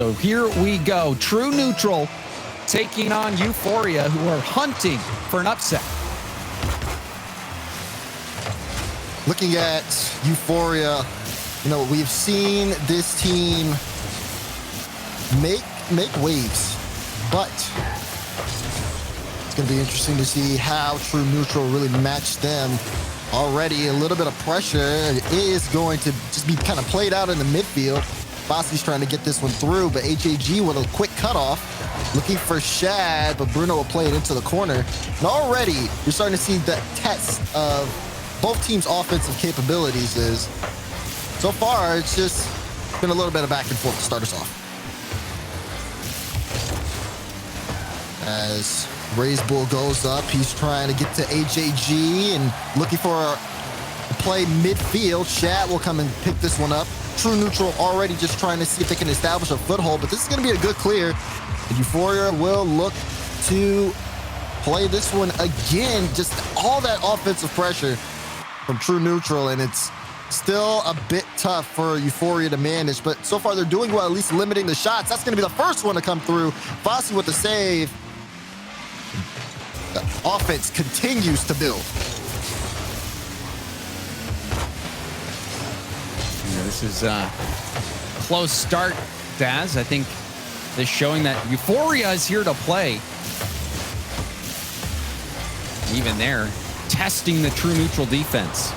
So here we go. True neutral taking on Euphoria, who are hunting for an upset. Looking at Euphoria, we've seen this team make waves, but it's going to be interesting to see how True Neutral really match them. Already a little bit of pressure is going to just be kind of played out in the midfield. Fossey's trying to get this one through, but HAG with a quick cutoff, looking for Shad, but Bruno will play it into the corner. And already you're starting to see the test of both teams' offensive capabilities. So far, it's just been a little bit of back and forth to start us off. As Raise Bull goes up, he's trying to get to HAG and looking for a play midfield. Shad will come and pick this one up. True Neutral already just trying to see if they can establish a foothold, but this is going to be a good clear. And Euphoria will look to play this one again. Just all that offensive pressure from True Neutral, and it's still a bit tough for Euphoria to manage, but so far they're doing well, at least limiting the shots. That's going to be the first one to come through. Fossey with the save. The offense continues to build. This is a close start, Daz. I think this showing that Euphoria is here to play. Even there, testing the True Neutral defense.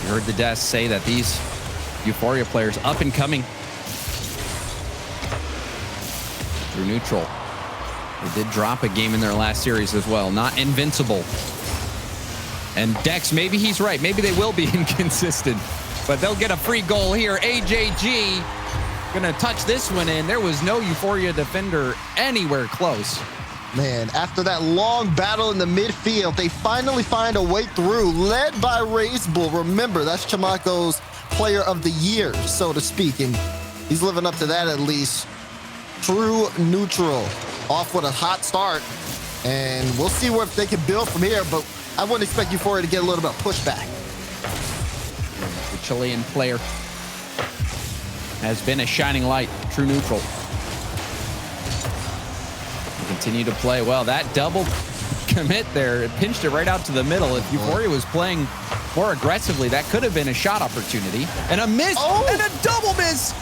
You heard the Daz say that these Euphoria players up and coming. True Neutral. They did drop a game in their last series as well. Not invincible. And Dex, maybe he's right. Maybe they will be inconsistent. But they'll get a free goal here. AJG gonna touch this one in. There was no Euphoria defender anywhere close. Man, after that long battle in the midfield, they finally find a way through, led by Raise Bull. Remember, that's Chamaco's player of the year, so to speak, and he's living up to that at least. True Neutral off with a hot start, and we'll see if they can build from here, but I wouldn't expect Euphoria to get a little bit of pushback. The Chilean player has been a shining light. True Neutral. They continue to play well. That double commit there, it pinched it right out to the middle. If Euphoria was playing more aggressively, that could have been a shot opportunity. And a miss, and a double miss.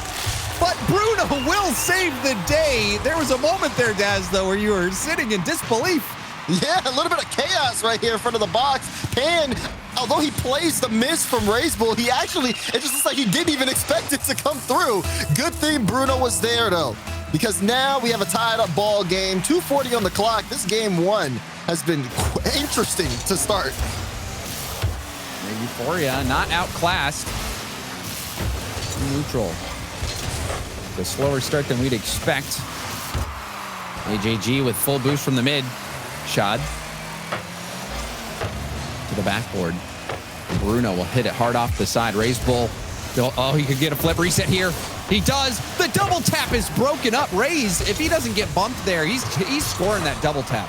But Bruno will save the day. There was a moment there, Daz, though, where you were sitting in disbelief. Yeah, a little bit of chaos right here in front of the box. And although he plays the miss from Raise Bull, it just looks like he didn't even expect it to come through. Good thing Bruno was there, though, because now we have a tied-up ball game. 2:40 on the clock. This game one has been interesting to start. And Euphoria not outclassed. Neutral. The slower start than we'd expect. AJG with full boost from the mid. Shad to the backboard. Bruno will hit it hard off the side. Raise Bull. Oh, he could get a flip reset here. He does. The double tap is broken up. Raise, if he doesn't get bumped there, he's scoring that double tap.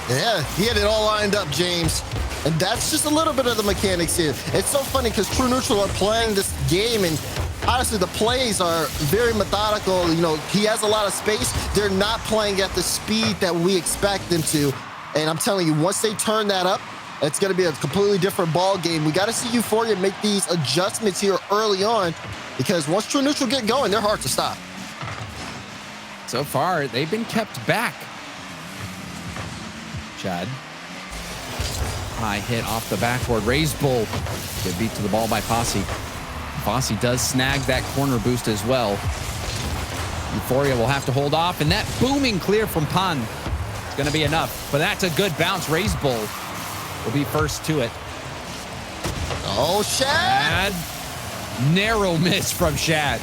Yeah, he had it all lined up, James. And that's just a little bit of the mechanics here. It's so funny because True Neutral are playing this game, and honestly, the plays are very methodical. He has a lot of space. They're not playing at the speed that we expect them to. And I'm telling you, once they turn that up, it's going to be a completely different ball game. We got to see Euphoria make these adjustments here early on, because once True Neutral get going, they're hard to stop. So far, they've been kept back. Chad. High hit off the backboard. Raise Bull. Get beat to the ball by Fossey. Fossey does snag that corner boost as well. Euphoria will have to hold off, and that booming clear from Pan is going to be enough. But that's a good bounce. Raise Bull will be first to it. Oh, Shad! Narrow miss from Shad.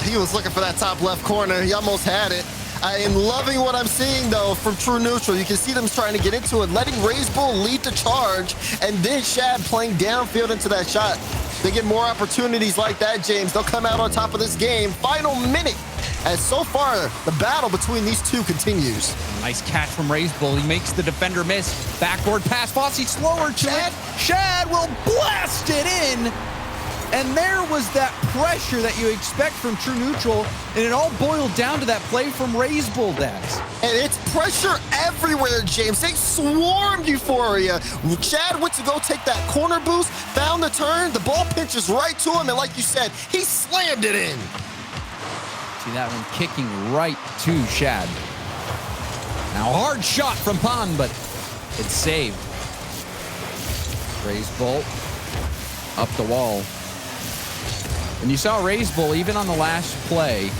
He was looking for that top left corner. He almost had it. I am loving what I'm seeing, though, from True Neutral. You can see them trying to get into it, letting Raise Bull lead the charge, and then Shad playing downfield into that shot. They get more opportunities like that, James. They'll come out on top of this game. Final minute. As so far, the battle between these two continues. Nice catch from Raise Bull. He makes the defender miss. Backboard pass. Fossey slower to it. Shad will blast it in. And there was that pressure that you expect from true neutral, and it all boiled down to that play from RLCS, Daz. And it's pressure everywhere, James. They swarmed Euphoria. Chad went to go take that corner boost, found the turn, the ball pinches right to him, and like you said, he slammed it in. See that one kicking right to Shad. Now, hard shot from Pond, but it's saved. RLCS up the wall. And you saw RLCS, even on the last play,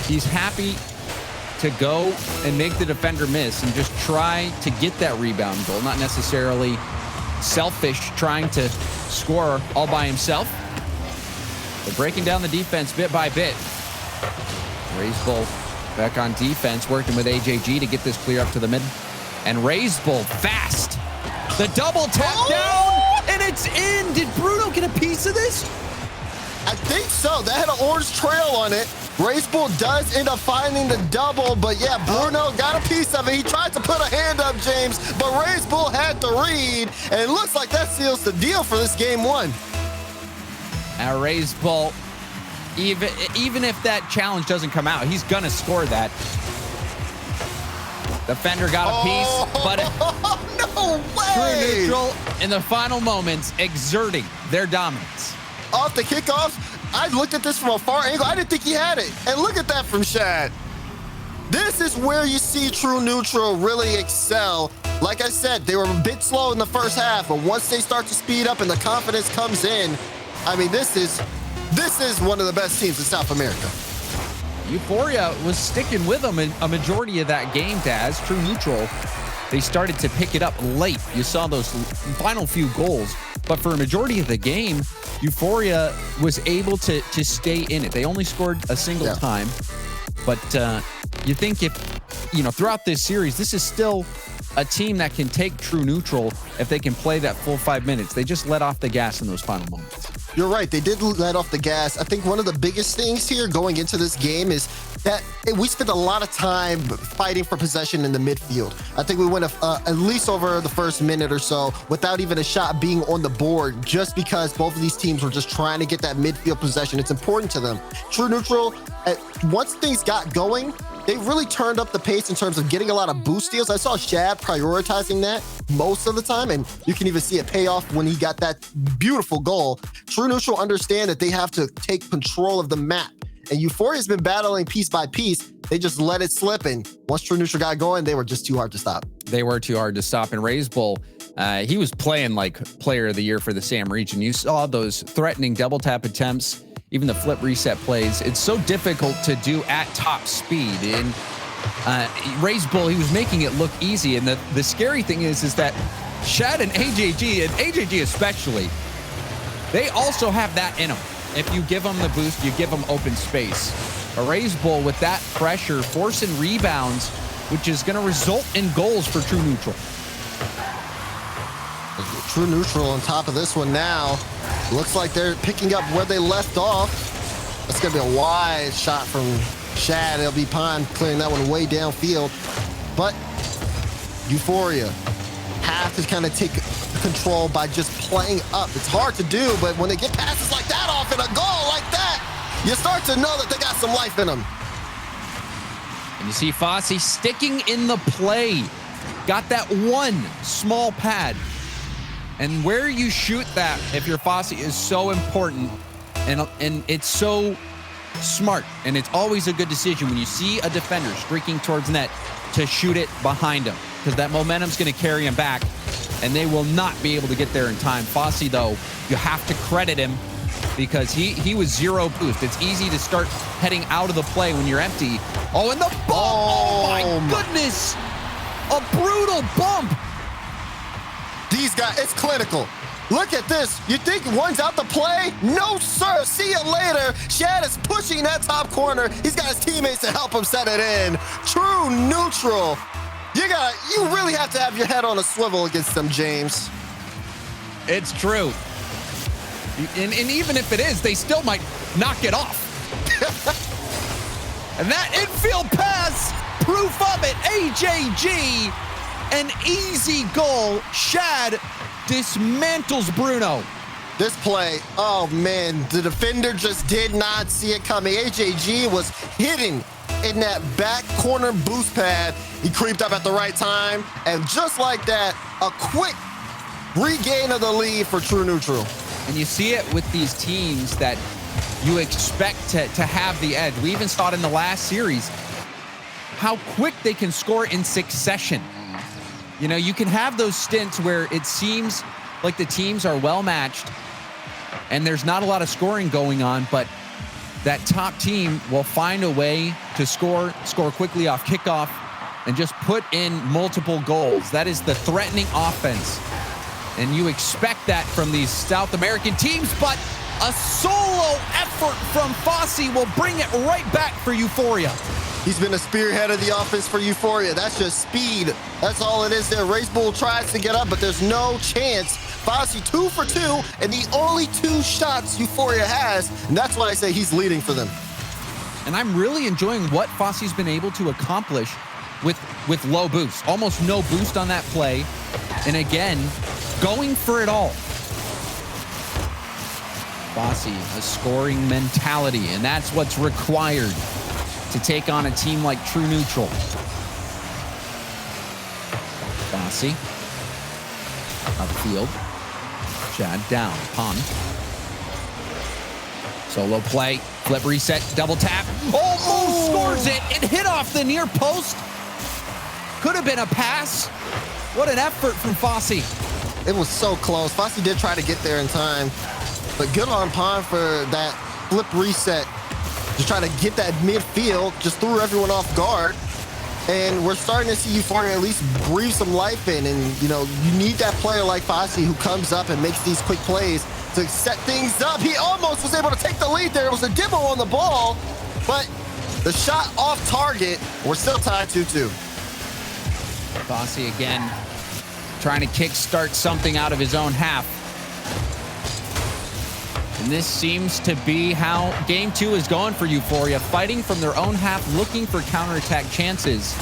he's happy to go and make the defender miss and just try to get that rebound goal, not necessarily selfish, trying to score all by himself. But breaking down the defense bit by bit. RLCS back on defense, working with AJG to get this clear up to the mid. And RLCS fast. The double tap down, and it's in. Did Bruno get a piece of this? I think so. That had an orange trail on it. RLCS does end up finding the double, but yeah, Bruno got a piece of it. He tried to put a hand up, James, but RLCS had to read, and it looks like that seals the deal for this game one. Now RLCS, even if that challenge doesn't come out, he's gonna score that. Defender got a piece, but no way! True neutral in the final moments exerting their dominance. Off the kickoffs, I looked at this from a far angle. I didn't think he had it. And look at that from Shad. This is where you see true neutral really excel. Like I said, they were a bit slow in the first half, but once they start to speed up and the confidence comes in, I mean, this is one of the best teams in South America. Euphoria was sticking with them in a majority of that game, Daz. True neutral, they started to pick it up late. You saw those final few goals. But for a majority of the game, Euphoria was able to stay in it. They only scored a single time. But you think if, throughout this series, this is still a team that can take true neutral if they can play that full 5 minutes. They just let off the gas in those final moments. You're right. They did let off the gas. I think one of the biggest things here going into this game is that we spent a lot of time fighting for possession in the midfield. I think we went at least over the first minute or so without even a shot being on the board, just because both of these teams were just trying to get that midfield possession. It's important to them. True neutral, once things got going, they really turned up the pace in terms of getting a lot of boost steals. I saw Shad prioritizing that most of the time, and you can even see it pay off when he got that beautiful goal. True neutral understand that they have to take control of the map, and Euphoria's been battling piece by piece. They just let it slip, and once true neutral got going, they were just too hard to stop. They were too hard to stop, and RLCS, he was playing like player of the year for the SAM region. You saw those threatening double tap attempts, even the flip reset plays. It's so difficult to do at top speed. And RLCS, he was making it look easy. And the scary thing is that Shad and AJG especially, they also have that in them. If you give them the boost, you give them open space. RLCS with that pressure, forcing rebounds, which is going to result in goals for true neutral. True neutral on top of this one now. Looks like they're picking up where they left off. That's going to be a wide shot from Shad. It'll be Pond clearing that one way downfield. But Euphoria have to kind of take control by just playing up. It's hard to do, but when they get passes like that off and a goal like that, you start to know that they got some life in them. And you see Fossey sticking in the play. Got that one small pad. And where you shoot that, if you're Fossey, is so important, and it's so smart, and it's always a good decision when you see a defender streaking towards net to shoot it behind him, because that momentum's going to carry him back, and they will not be able to get there in time. Fossey, though, you have to credit him because he was zero boost. It's easy to start heading out of the play when you're empty. Oh, and the bump! Oh my goodness! A brutal bump! These guys, it's clinical. Look at this. You think one's out the play? No, sir. See you later. Shad is pushing that top corner. He's got his teammates to help him set it in. True neutral. You really have to have your head on a swivel against them, James. It's true. And even if it is, they still might knock it off. And that infield pass, proof of it, AJG. An easy goal. Shad dismantles Bruno. This play, oh man, the defender just did not see it coming. AJG was hidden in that back corner boost pad. He creeped up at the right time, and just like that, a quick regain of the lead for True Neutral. And you see it with these teams that you expect to have the edge. We even saw it in the last series, how quick they can score in succession. You know, you can have those stints where it seems like the teams are well matched and there's not a lot of scoring going on, but that top team will find a way to score quickly off kickoff and just put in multiple goals. That is the threatening offense. And you expect that from these South American teams, but a solo effort from Fossey will bring it right back for Euphoria. He's been a spearhead of the offense for Euphoria. That's just speed. That's all it is there. Race Bull tries to get up, but there's no chance. Fossey 2 for 2, and the only 2 shots Euphoria has, and that's why I say he's leading for them. And I'm really enjoying what Fossey's been able to accomplish with low boost. Almost no boost on that play. And again, going for it all. Fossey, a scoring mentality, and that's what's required to take on a team like True Neutral. Fossey, upfield. Chad down, Pond. Solo play, flip reset, double tap. Almost scores it. It hit off the near post. Could have been a pass. What an effort from Fossey. It was so close. Fossey did try to get there in time, but good on Pond for that flip reset. Just try to get that midfield, just threw everyone off guard. And we're starting to see Euphoria at least breathe some life in. And, you know, you need that player like Fossey who comes up and makes these quick plays to set things up. He almost was able to take the lead there. It was a demo on the ball, but the shot off target. We're still tied 2-2. Fossey again trying to kickstart something out of his own half. And this seems to be how game 2 is going for Euphoria, fighting from their own half, looking for counterattack chances.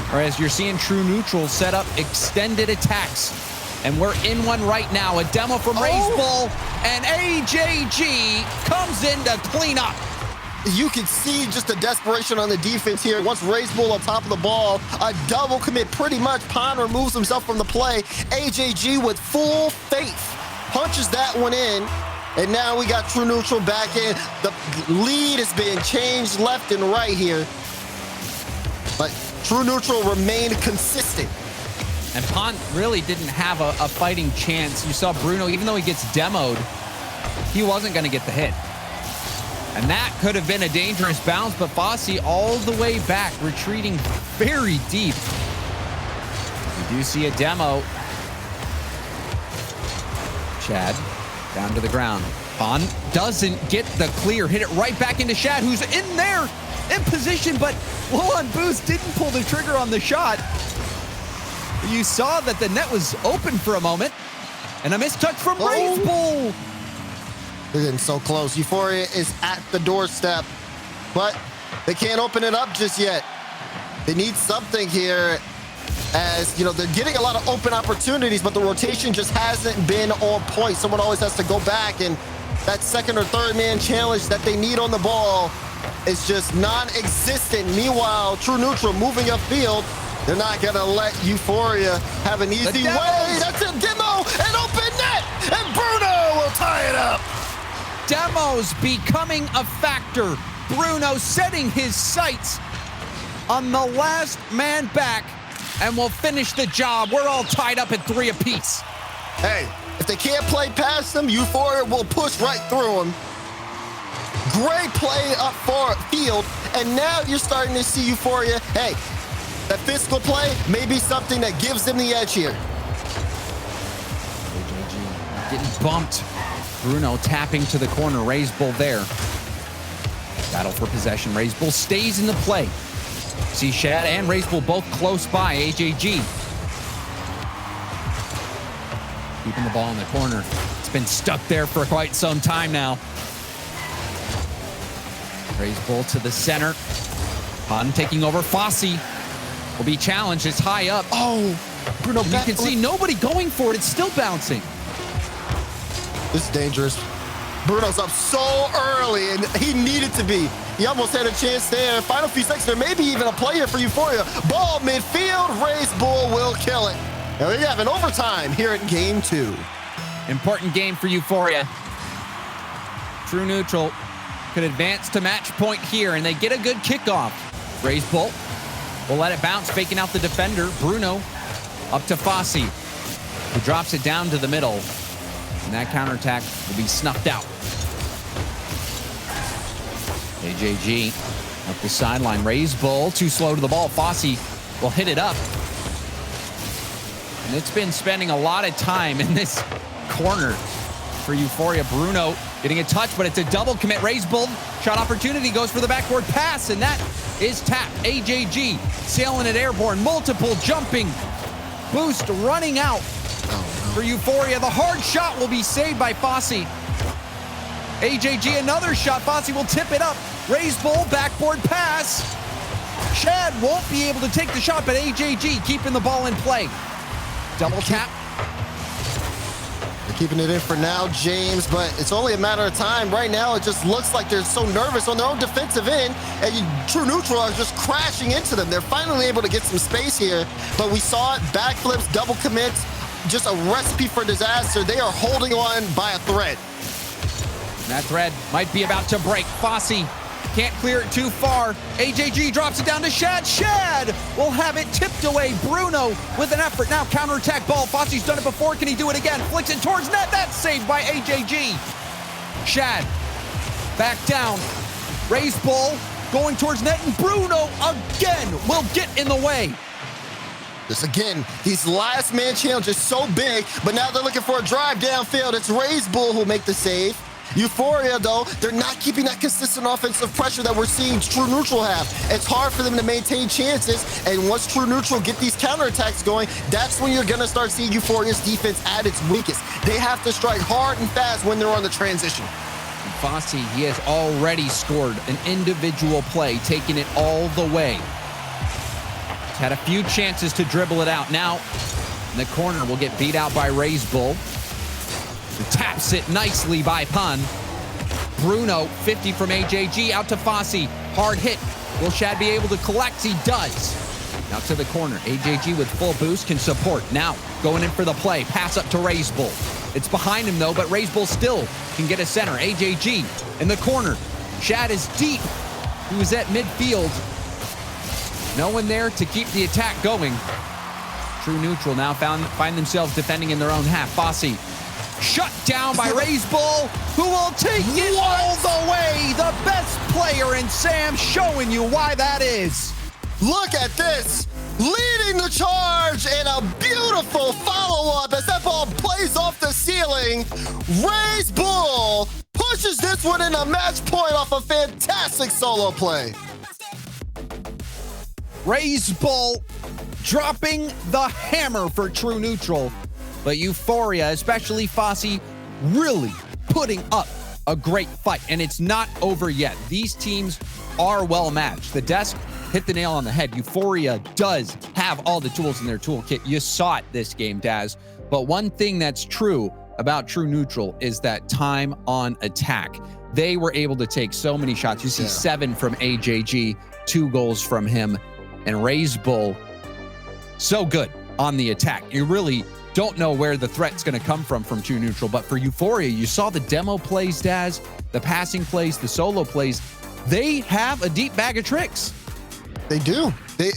Whereas you're seeing True Neutral set up extended attacks. And we're in one right now. A demo from Race Bull, and AJG comes in to clean up. You can see just the desperation on the defense here. Once Race Bull on top of the ball, a double commit pretty much. Pond removes himself from the play. AJG with full faith punches that one in. And now we got True Neutral back in. The lead is being changed left and right here. But True Neutral remained consistent. And Pont really didn't have a fighting chance. You saw Bruno, even though he gets demoed, he wasn't going to get the hit. And that could have been a dangerous bounce, but Fossey all the way back, retreating very deep. You do see a demo. Chad. Down to the ground. Pond doesn't get the clear. Hit it right back into Shad, who's in there, in position, but low on boost, didn't pull the trigger on the shot. You saw that the net was open for a moment, and a mistouch from Race Bull. They're getting so close. Euphoria is at the doorstep, but they can't open it up just yet. They need something here. As you know, they're getting a lot of open opportunities, but the rotation just hasn't been on point. Someone always has to go back, and that second or third man challenge that they need on the ball is just non-existent. Meanwhile, True Neutral moving upfield. They're not gonna let Euphoria have an easy way. That's a demo, an open net, and Bruno will tie it up. Demos becoming a factor. Bruno setting his sights on the last man back, and we'll finish the job. We're all tied up at 3 apiece. Hey, if they can't play past them, Euphoria will push right through them. Great play up field, and now you're starting to see Euphoria. Hey, that physical play may be something that gives them the edge here. Getting bumped. Bruno tapping to the corner. Raise Bull there. Battle for possession. Raise Bull stays in the play. See Shad and Race Bull both close by. AJG keeping the ball in the corner. It's been stuck there for quite some time now. Race Bull to the center. Pond taking over. Fossey will be challenged. It's high up. Oh, Bruno, you can see nobody going for it. It's still bouncing. This is dangerous. Bruno's up so early, and he needed to be. He almost had a chance there. Final few seconds, there may be even a play here for Euphoria. Ball midfield, Race Bull will kill it. And we have an overtime here in game 2. Important game for Euphoria. True Neutral could advance to match point here, and they get a good kickoff. Raise Bull will let it bounce, faking out the defender. Bruno up to Fossey, who drops it down to the middle. And that counterattack will be snuffed out. AJG up the sideline. Raise Bull, too slow to the ball. Fossey will hit it up. And it's been spending a lot of time in this corner for Euphoria. Bruno getting a touch, but it's a double commit. Raise Bull, shot opportunity, goes for the backboard pass, and that is tapped. AJG sailing it airborne. Multiple jumping boost running out. For Euphoria, the hard shot will be saved by Fossey. AJG, another shot. Fossey will tip it up. Raise Bull, backboard pass. Shad won't be able to take the shot, but AJG keeping the ball in play. Double tap. They're keeping it in for now, James, but it's only a matter of time. Right now, it just looks like they're so nervous on their own defensive end, and True Neutral are just crashing into them. They're finally able to get some space here, but we saw it, backflips, double commits, just a recipe for disaster. They are holding on by a thread. That thread might be about to break. Fossey can't clear it too far. AJG drops it down to Shad. Shad will have it tipped away. Bruno with an effort. Now counterattack ball. Fossey's done it before. Can he do it again? Flicks it towards net. That's saved by AJG. Shad back down. Raise Bull going towards net. And Bruno again will get in the way. This again, these last man challenges so big, but now they're looking for a drive downfield. It's Raise Bull who make the save. Euphoria, though, they're not keeping that consistent offensive pressure that we're seeing True Neutral have. It's hard for them to maintain chances, and once True Neutral get these counterattacks going, that's when you're going to start seeing Euphoria's defense at its weakest. They have to strike hard and fast when they're on the transition. Fossey, he has already scored an individual play, taking it all the way. Had a few chances to dribble it out. Now, in the corner, will get beat out by Raise Bull. Taps it nicely by Pun. Bruno, 50 from AJG, out to Fossey. Hard hit. Will Shad be able to collect? He does. Now to the corner. AJG with full boost can support. Now, going in for the play. Pass up to Raise Bull. It's behind him, though, but Raise Bull still can get a center. AJG in the corner. Shad is deep. He was at midfield. No one there to keep the attack going. True Neutral now find themselves defending in their own half. Fossey shut down by Raise Bull, who will take it all the way. The best player in Sam, showing you why that is. Look at this. Leading the charge and a beautiful follow-up as that ball plays off the ceiling. Raise Bull pushes this one into match point off a fantastic solo play. Raise Bull dropping the hammer for True Neutral. But Euphoria, especially Fossey, really putting up a great fight. And it's not over yet. These teams are well matched. The desk hit the nail on the head. Euphoria does have all the tools in their toolkit. You saw it this game, Daz. But one thing that's true about True Neutral is that time on attack. They were able to take so many shots. You see 7 from AJG, 2 goals from him. And Raise Bull, so good on the attack. You really don't know where the threat's going to come from True Neutral. But for Euphoria, you saw the demo plays, Daz, the passing plays, the solo plays. They have a deep bag of tricks. They do.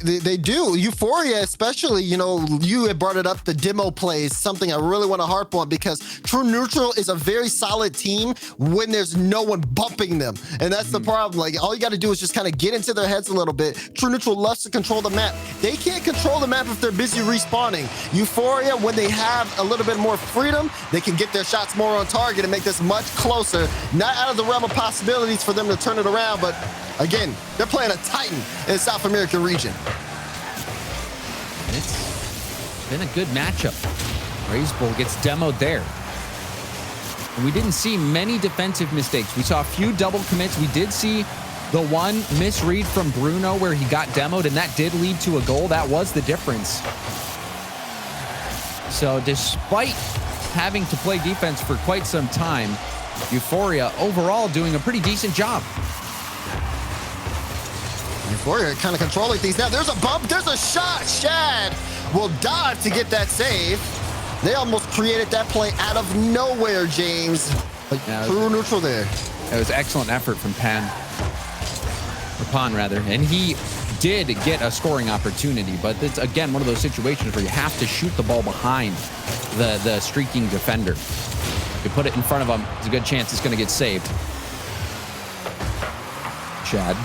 They do. Euphoria, especially, you know, you had brought it up, the demo plays, something I really want to harp on because True Neutral is a very solid team when there's no one bumping them. And that's the problem. Like, all you got to do is just kind of get into their heads a little bit. True Neutral loves to control the map. They can't control the map if they're busy respawning. Euphoria, when they have a little bit more freedom, they can get their shots more on target and make this much closer. Not out of the realm of possibilities for them to turn it around, but again, they're playing a Titan in the South American region. It's been a good matchup. Raise Bull gets demoed there. And we didn't see many defensive mistakes. We saw a few double commits. We did see the one misread from Bruno where he got demoed, and that did lead to a goal. That was the difference. So despite having to play defense for quite some time, Euphoria overall doing a pretty decent job. Euphoria kind of controlling things now. There's a bump, there's a shot. Shad will dive to get that save. They almost created that play out of nowhere, James. True neutral there. It was excellent effort from Pan. Or Pan, rather. And he did get a scoring opportunity, but it's, again, one of those situations where you have to shoot the ball behind the streaking defender. If you put it in front of him, there's a good chance it's going to get saved. Chad.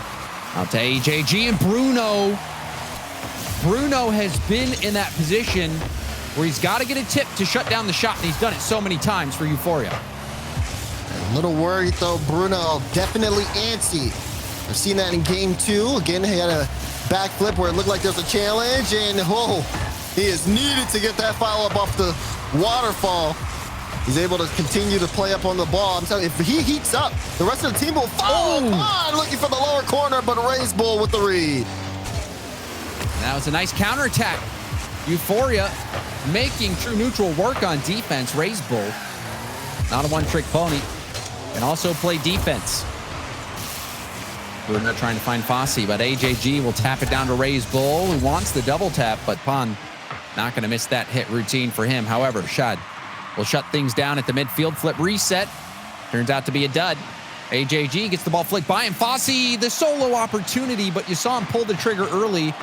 Out to AJG and Bruno. Bruno has been in that position where he's got to get a tip to shut down the shot, and he's done it so many times for Euphoria. A little worried, though. Bruno definitely antsy. I've seen that in game 2. Again, he had a backflip where it looked like there's a challenge, and he is needed to get that follow-up off the waterfall. He's able to continue to play up on the ball. I'm telling you, if he heats up, the rest of the team will follow on, looking for the lower corner, but Raise Bull with the read. That was a nice counterattack. Euphoria making True Neutral work on defense. Raise Bull, not a one-trick pony, and also play defense. We're not trying to find Fossey, but AJG will tap it down to Raise Bull, who wants the double tap, but Pan not going to miss that hit routine for him. However, Shad will shut things down at the midfield. Flip reset. Turns out to be a dud. AJG gets the ball flicked by him. Fossey, the solo opportunity, but you saw him pull the trigger early.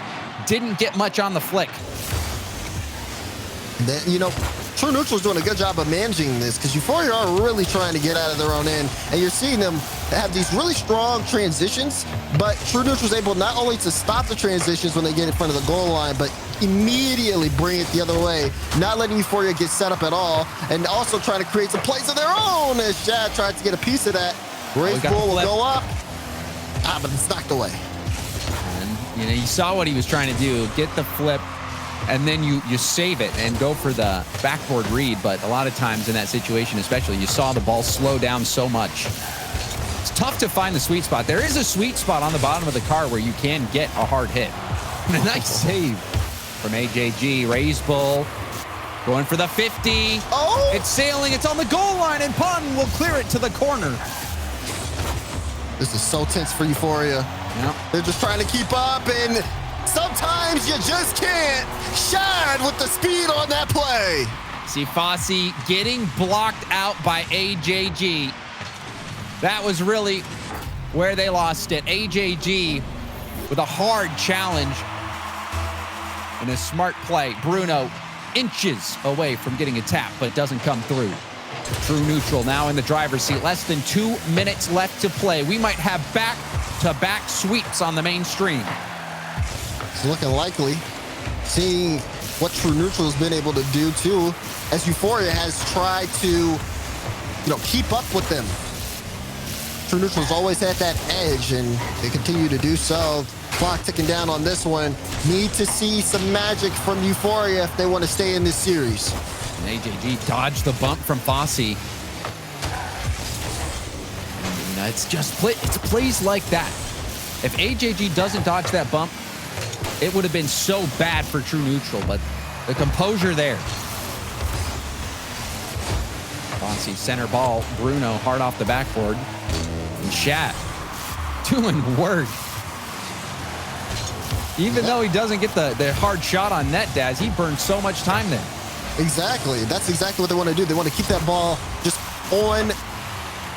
Didn't get much on the flick. You know, True Neutral is doing a good job of managing this because Euphoria are really trying to get out of their own end. And you're seeing them have these really strong transitions, but True Neutral is able not only to stop the transitions when they get in front of the goal line, but immediately bring it the other way, not letting Euphoria get set up at all, and also trying to create some plays of their own as Shad tries to get a piece of that. Raise Bull will go up, but it's knocked away. And, you saw what he was trying to do, get the flip, and then you save it and go for the backboard read. But a lot of times in that situation, especially, you saw the ball slow down so much. It's tough to find the sweet spot. There is a sweet spot on the bottom of the car where you can get a hard hit. And a nice save from AJG. Raise Bull going for the 50. Oh! It's sailing. It's on the goal line, and Pan will clear it to the corner. This is so tense for Euphoria. Yep. They're just trying to keep up, and sometimes you just can't. Shad with the speed on that play. See Fossey getting blocked out by AJG. That was really where they lost it. AJG with a hard challenge and a smart play. Bruno inches away from getting a tap, but it doesn't come through. True Neutral now in the driver's seat. Less than 2 minutes left to play. We might have back-to-back sweeps on the mainstream. It's looking likely. Seeing what True Neutral has been able to do too, as Euphoria has tried to, keep up with them. True Neutral's always had that edge, and they continue to do so. Clock ticking down on this one. Need to see some magic from Euphoria if they want to stay in this series. And AJG dodged the bump from Fossey. And it's just it's plays like that. If AJG doesn't dodge that bump, it would have been so bad for True Neutral, but the composure there. Fossey center ball. Bruno hard off the backboard. And Shad doing work. Even though he doesn't get the hard shot on net, Daz, he burned so much time there. Exactly. That's exactly what they want to do. They want to keep that ball just on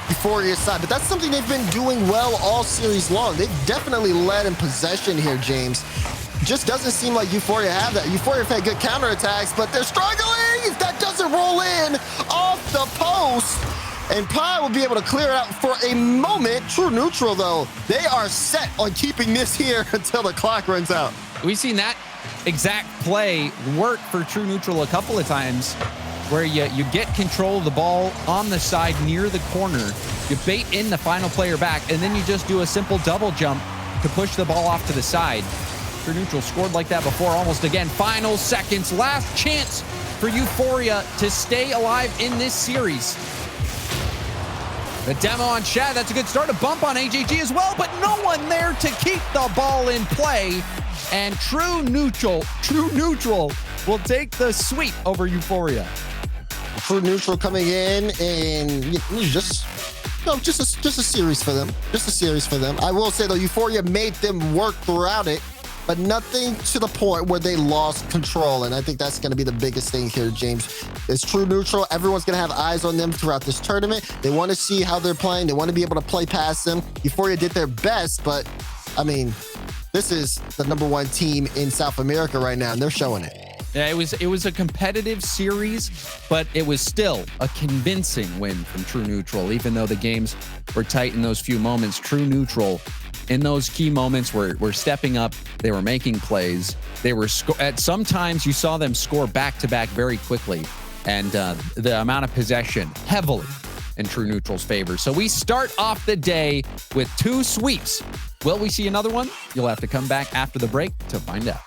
Euphoria's side. But that's something they've been doing well all series long. They've definitely led in possession here, James. Just doesn't seem like Euphoria have that. Euphoria have had good counterattacks, but they're struggling. That doesn't roll in off the post. And Pi will be able to clear it out for a moment. True Neutral, though, they are set on keeping this here until the clock runs out. We've seen that exact play work for True Neutral a couple of times, where you get control of the ball on the side near the corner, you bait in the final player back, and then you just do a simple double jump to push the ball off to the side. True Neutral scored like that before almost again. Final seconds, last chance for Euphoria to stay alive in this series. The demo on Shad, that's a good start. A bump on AJG as well, but no one there to keep the ball in play. And True Neutral will take the sweep over Euphoria. True Neutral coming in and just a series for them. Just a series for them. I will say though, Euphoria made them work throughout it, but nothing to the point where they lost control. And I think that's going to be the biggest thing here, James. It's True Neutral. Everyone's going to have eyes on them throughout this tournament. They want to see how they're playing. They want to be able to play past them. Euphoria did their best, but I mean, this is the #1 team in South America right now, and they're showing it. Yeah, it was a competitive series, but it was still a convincing win from True Neutral. Even though the games were tight in those few moments, True Neutral in those key moments were stepping up. They were making plays. They were at sometimes you saw them score back-to-back very quickly, and the amount of possession heavily in True Neutral's favor. So we start off the day with 2 sweeps. Will we see another one? You'll have to come back after the break to find out.